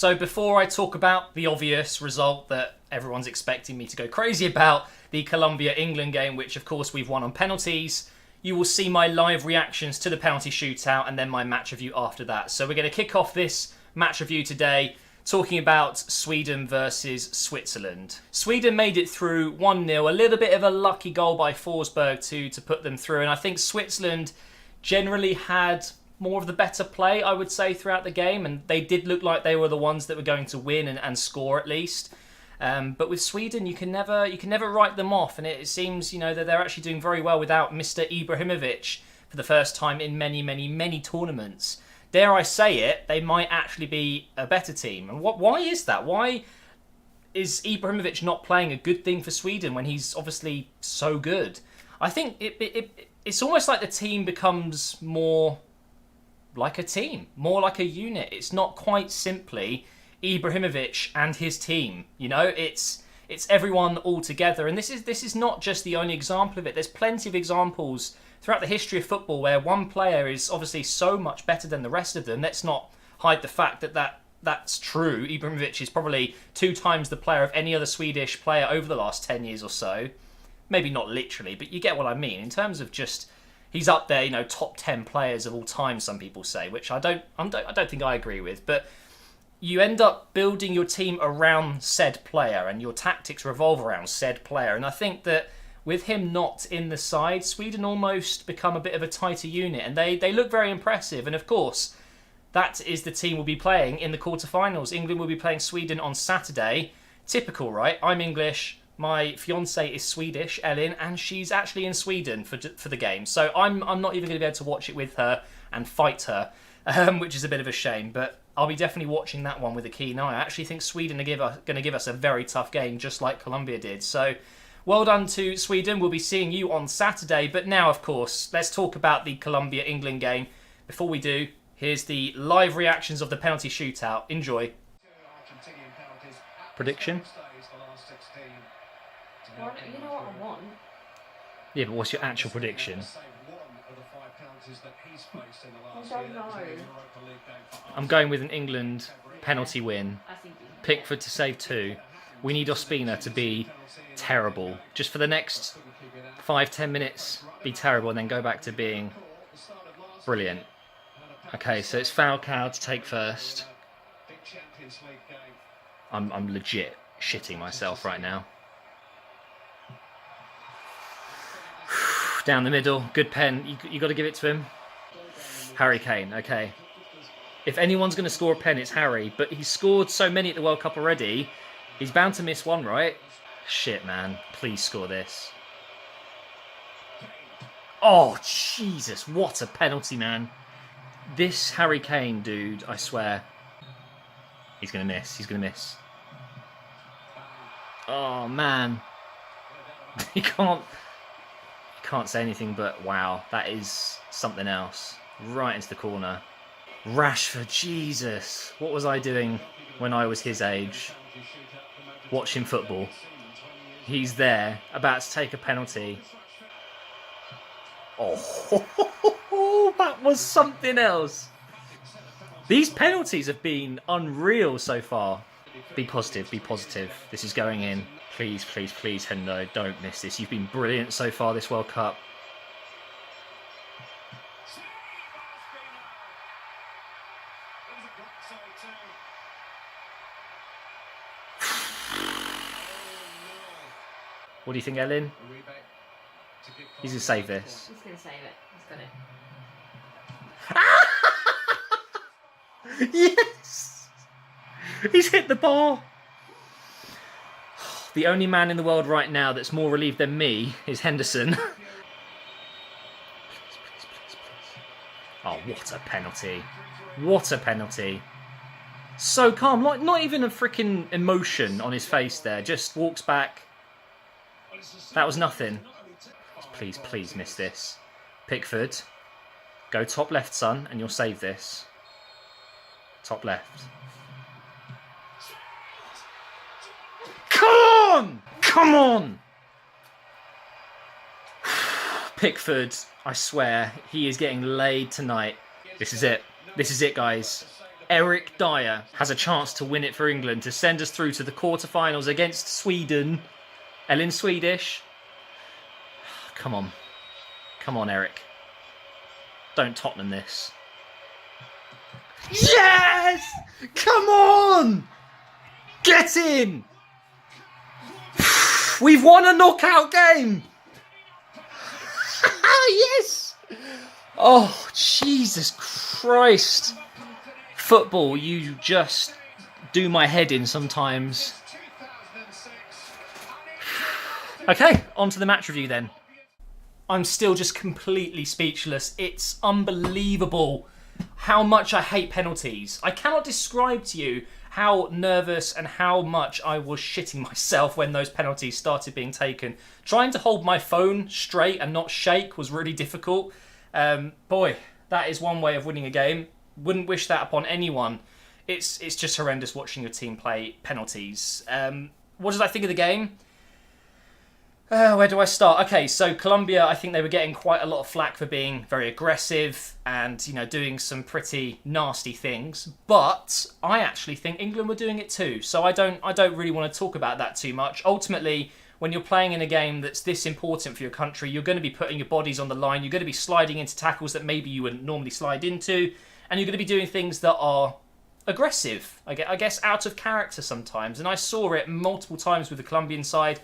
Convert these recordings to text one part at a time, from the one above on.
So before I talk about the obvious result that everyone's expecting me to go crazy about, the Colombia-England game, which of course we've won on penalties, you will see my live reactions to the penalty shootout and then my match review after that. So we're going to kick off this match review today talking about Sweden versus Switzerland. Sweden made it through 1-0, a little bit of a lucky goal by Forsberg to put them through, and I think Switzerland generally had more of the better play, I would say, throughout the game, and they did look like they were the ones that were going to win and score at least. But with Sweden, you can never write them off, and it seems that they're actually doing very well without Mr. Ibrahimovic for the first time in many tournaments. Dare I say it, they might actually be a better team. And why is that? Why is Ibrahimovic not playing a good thing for Sweden when he's obviously so good? I think it's almost like the team becomes more like a team, more like a unit. It's not quite simply Ibrahimovic and his team. It's everyone all together. And this is not just the only example of it. There's plenty of examples throughout the history of football where one player is obviously so much better than the rest of them. Let's not hide the fact that's true. Ibrahimovic is probably 2 times the player of any other Swedish player over the last 10 years or so. Maybe not literally, but you get what I mean. In terms of just, he's up there, top 10 players of all time, some people say, which I don't think I agree with. But you end up building your team around said player, and your tactics revolve around said player. And I think that with him not in the side, Sweden almost become a bit of a tighter unit, and they look very impressive. And of course, that is the team we'll be playing in the quarterfinals. England will be playing Sweden on Saturday. Typical, right? I'm English. My fiancée is Swedish, Ellen, and she's actually in Sweden for the game. So I'm not even going to be able to watch it with her and fight her, which is a bit of a shame. But I'll be definitely watching that one with a keen eye. I actually think Sweden are going to give us a very tough game, just like Colombia did. So well done to Sweden. We'll be seeing you on Saturday. But now, of course, let's talk about the Colombia-England game. Before we do, here's the live reactions of the penalty shootout. Enjoy. Prediction? Well, you know what I want? Yeah, but what's your actual prediction? I don't know. I'm going with an England penalty win. I think you. Pickford to save 2. We need Ospina to be terrible. Just for the next 5-10 minutes, be terrible, and then go back to being brilliant. Okay, so it's Falcao to take first. I'm legit shitting myself right now. Down the middle, good pen. You got to give it to him. Harry Kane, okay. If anyone's going to score a pen, it's Harry. But he's scored so many at the World Cup already. He's bound to miss one, right? Shit, man. Please score this. Oh, Jesus. What a penalty, man. This Harry Kane, dude, I swear. He's going to miss. He's going to miss. Oh, man. He can't say anything but wow, that is something else. Right into the corner. Rashford, Jesus. What was I doing when I was his age? Watching football. He's there, about to take a penalty. Oh, that was something else. These penalties have been unreal so far. Be positive, be positive. This is going in. Please, please, please, Hendo, don't miss this. You've been brilliant so far this World Cup. What do you think, Ellen? He's going to save this. He's going to save it. He's got it. Yes! He's hit the bar. The only man in the world right now that's more relieved than me is Henderson. Please, please, please, please. Oh, what a penalty. What a penalty. So calm. Like, not even a freaking emotion on his face there. Just walks back. That was nothing. Please, please miss this. Pickford. Go top left, son, and you'll save this. Top left. Come on! Come on! Pickford, I swear, he is getting laid tonight. This is it. This is it, guys. Eric Dyer has a chance to win it for England to send us through to the quarterfinals against Sweden. Ellen Swedish. Come on. Come on, Eric. Don't Tottenham this. Yes! Come on! Get in! We've won a knockout game! Yes! Oh, Jesus Christ. Football, you just do my head in sometimes. Okay, on to the match review then. I'm still just completely speechless. It's unbelievable how much I hate penalties. I cannot describe to you how nervous and how much I was shitting myself when those penalties started being taken. Trying to hold my phone straight and not shake was really difficult. Boy, that is one way of winning a game. Wouldn't wish that upon anyone. It's just horrendous watching your team play penalties. What did I think of the game? Where do I start? Okay, so Colombia, I think they were getting quite a lot of flack for being very aggressive and, you know, doing some pretty nasty things. But I actually think England were doing it too. So I don't really want to talk about that too much. Ultimately, when you're playing in a game that's this important for your country, you're going to be putting your bodies on the line. You're going to be sliding into tackles that maybe you wouldn't normally slide into. And you're going to be doing things that are aggressive, I guess out of character sometimes. And I saw it multiple times with the Colombian side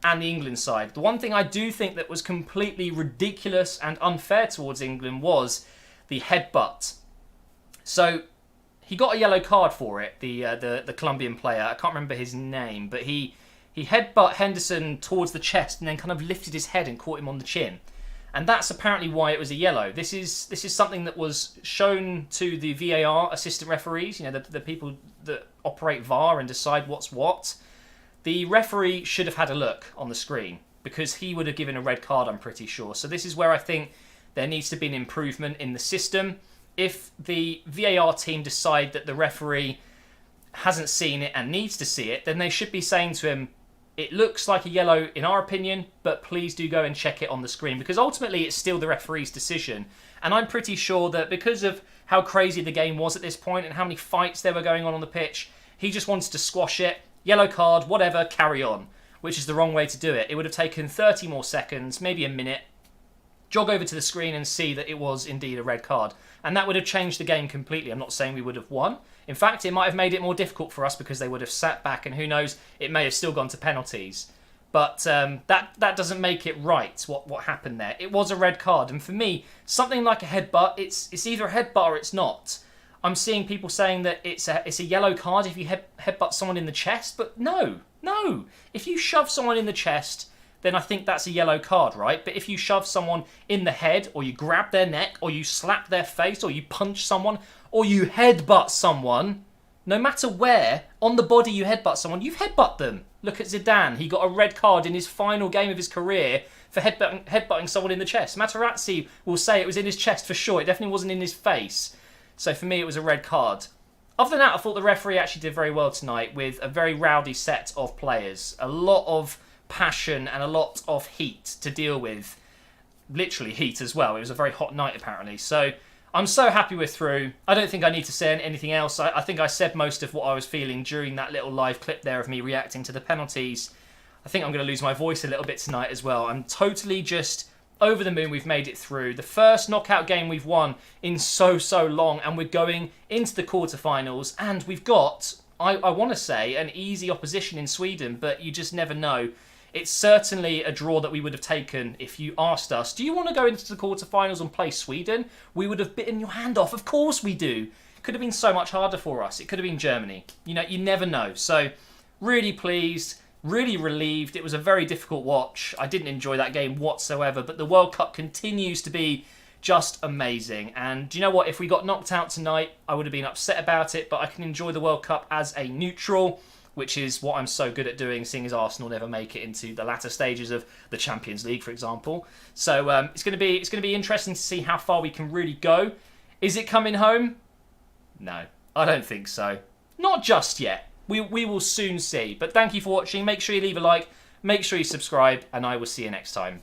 and the England side. The one thing I do think that was completely ridiculous and unfair towards England was the headbutt. So he got a yellow card for it, the Colombian player. I can't remember his name, but he headbutt Henderson towards the chest and then kind of lifted his head and caught him on the chin. And that's apparently why it was a yellow. This is something that was shown to the VAR assistant referees, you know, the people that operate VAR and decide what's what. The referee should have had a look on the screen because he would have given a red card, I'm pretty sure. So this is where I think there needs to be an improvement in the system. If the VAR team decide that the referee hasn't seen it and needs to see it, then they should be saying to him, it looks like a yellow in our opinion, but please do go and check it on the screen because ultimately it's still the referee's decision. And I'm pretty sure that because of how crazy the game was at this point and how many fights there were going on the pitch, he just wanted to squash it. Yellow card, whatever, carry on, which is the wrong way to do it. It would have taken 30 more seconds, maybe a minute, jog over to the screen and see that it was indeed a red card. And that would have changed the game completely. I'm not saying we would have won. In fact, it might have made it more difficult for us because they would have sat back and who knows, it may have still gone to penalties. But that doesn't make it right, what happened there. It was a red card. And for me, something like a headbutt, it's either a headbutt or it's not. I'm seeing people saying that it's a yellow card if you headbutt someone in the chest, but no. If you shove someone in the chest, then I think that's a yellow card, right? But if you shove someone in the head, or you grab their neck, or you slap their face, or you punch someone, or you headbutt someone, no matter where on the body you headbutt someone, you've headbutt them. Look at Zidane. He got a red card in his final game of his career for headbutting someone in the chest. Materazzi will say it was in his chest for sure. It definitely wasn't in his face. So for me, it was a red card. Other than that, I thought the referee actually did very well tonight with a very rowdy set of players. A lot of passion and a lot of heat to deal with. Literally heat as well. It was a very hot night apparently. So I'm so happy we're through. I don't think I need to say anything else. I think I said most of what I was feeling during that little live clip there of me reacting to the penalties. I think I'm going to lose my voice a little bit tonight as well. I'm totally just over the moon we've made it through. The first knockout game we've won in so long, and we're going into the quarterfinals, and we've got, I want to say, an easy opposition in Sweden, but you just never know. It's certainly a draw that we would have taken if you asked us, do you want to go into the quarterfinals and play Sweden? We would have bitten your hand off. Of course we do. Could have been so much harder for us. It could have been Germany. You know, you never know. So, really pleased. Really relieved. It was a very difficult watch. I didn't enjoy that game whatsoever, but the World Cup continues to be just amazing. And do you know what? If we got knocked out tonight, I would have been upset about it, but I can enjoy the World Cup as a neutral, which is what I'm so good at doing, seeing as Arsenal never make it into the latter stages of the Champions League, for example. So it's going to be interesting to see how far we can really go. Is it coming home? No, I don't think so. Not just yet. We will soon see. But thank you for watching. Make sure you leave a like. Make sure you subscribe. And I will see you next time.